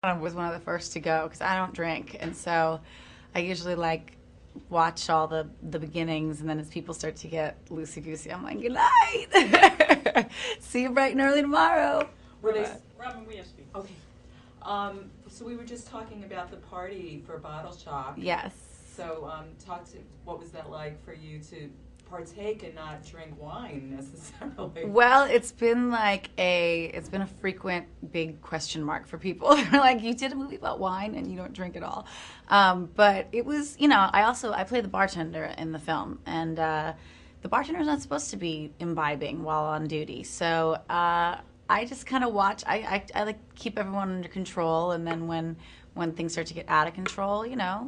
I was one of the first to go because I don't drink, and so I usually like watch all the beginnings, and then as people start to get loosey goosey, I'm like, good night. See you bright and early tomorrow. Were they, Robin, we have to speak. Okay. So we were just talking about the party for Bottle Shock. Yes. So what was that like for you to partake and not drink wine necessarily? Well, it's been a frequent big question mark for people. They're like, you did a movie about wine and you don't drink at all. But it was, I play the bartender in the film, and the bartender's not supposed to be imbibing while on duty. So I just kind of watch. I like keep everyone under control, and then when things start to get out of control,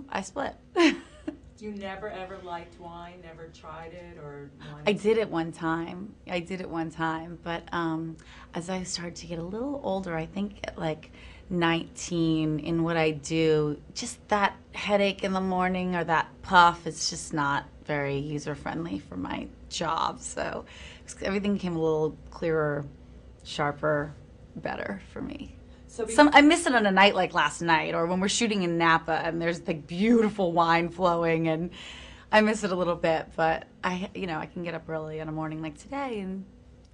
I split. You never ever liked wine, never tried it, or wine? I did it one time, but as I started to get a little older, I think at like 19, in what I do, just that headache in the morning or that puff, it's just not very user-friendly for my job. So everything came a little clearer, sharper, better for me. I miss it on a night like last night, or when we're shooting in Napa and there's like beautiful wine flowing, and I miss it a little bit. But I can get up early on a morning like today and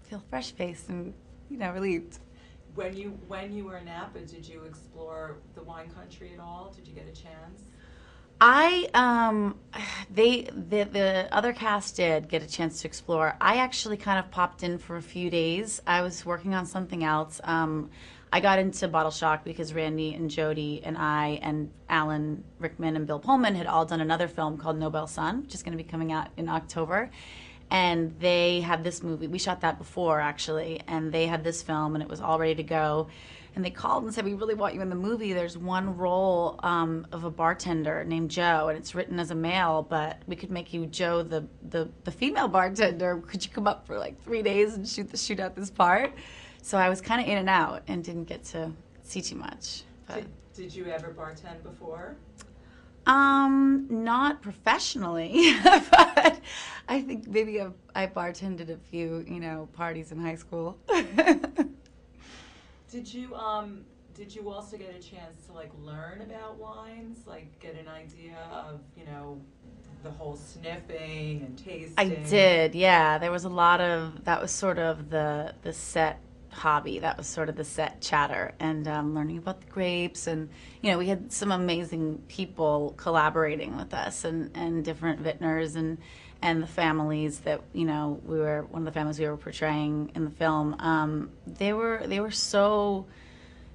feel fresh-faced and relieved. When you were in Napa, did you explore the wine country at all? Did you get a chance? The other cast did get a chance to explore. I actually kind of popped in for a few days. I was working on something else. I got into Bottle Shock because Randy and Jody and I and Alan Rickman and Bill Pullman had all done another film called Nobel Son, which is going to be coming out in October. And they had this movie. We shot that before, actually. And they had this film, and it was all ready to go. And they called and said, we really want you in the movie. There's one role of a bartender named Joe, and it's written as a male, but we could make you Joe, the female bartender. Could you come up for like 3 days and shoot out this part? So I was kind of in and out and didn't get to see too much. But Did you ever bartend before? Not professionally, but I think maybe I bartended a few, parties in high school. Did you also get a chance to like learn about wines, like get an idea of, the whole sniffing and tasting? I did, yeah. There was a lot of that was sort of the set hobby. That was sort of the set chatter, and learning about the grapes, and we had some amazing people collaborating with us, and different vintners, and the families that we were one of the families we were portraying in the film. They were so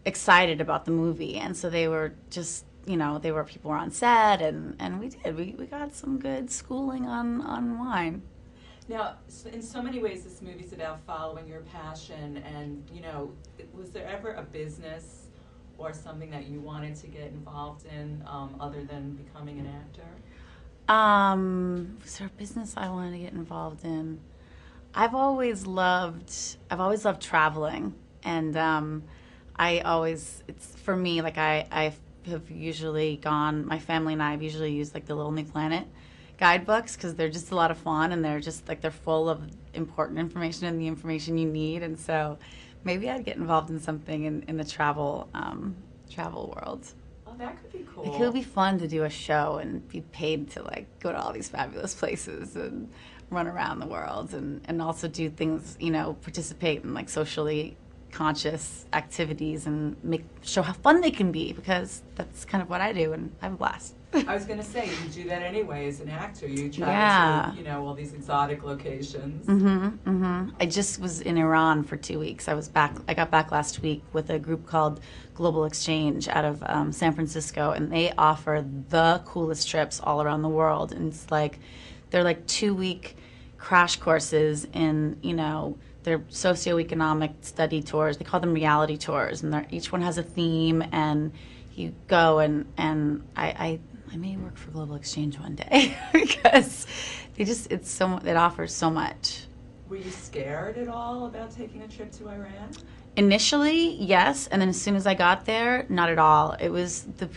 excited about the movie, and so they were just people were on set, and we got some good schooling on wine. Now, in so many ways, this movie's about following your passion, and, was there ever a business or something that you wanted to get involved in other than becoming an actor? Was there a business I wanted to get involved in? I've always loved traveling, and it's for me, like I have usually gone, my family and I have usually used like the Little New Planet guidebooks, because they're just a lot of fun, and they're just like they're full of important information and the information you need. And so maybe I'd get involved in something in the travel world. Oh, that could be cool. It could be fun to do a show and be paid to like go to all these fabulous places and run around the world, and also do things, participate in like socially conscious activities and show how fun they can be, because that's kind of what I do, and I have a blast. I was going to say, you do that anyway as an actor. You travel to, all these exotic locations. I just was in Iran for 2 weeks. I got back last week with a group called Global Exchange out of San Francisco, and they offer the coolest trips all around the world. And it's like, they're like 2-week crash courses in, they're socioeconomic study tours. They call them reality tours, and each one has a theme, and you go, and I may work for Global Exchange one day because it offers so much. Were you scared at all about taking a trip to Iran? Initially, yes, and then as soon as I got there, not at all. It was the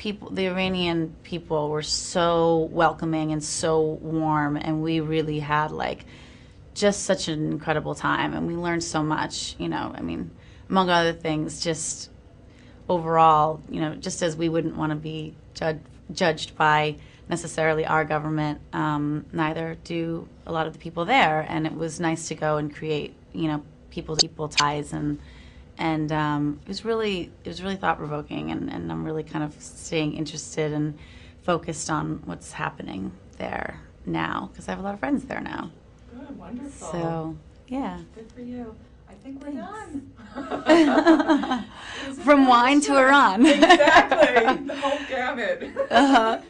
Iranian people were so welcoming and so warm, and we really had like just such an incredible time, and we learned so much, among other things, just overall, you know, just as we wouldn't want to be judged by necessarily our government, neither do a lot of the people there. And it was nice to go and create, you know, people ties, and it was really thought provoking, and I'm really kind of staying interested and focused on what's happening there now, because I have a lot of friends there now. Good, wonderful. So yeah. Good for you. I think we're done. From wine to Iran. Exactly. The whole gamut. Uh-huh.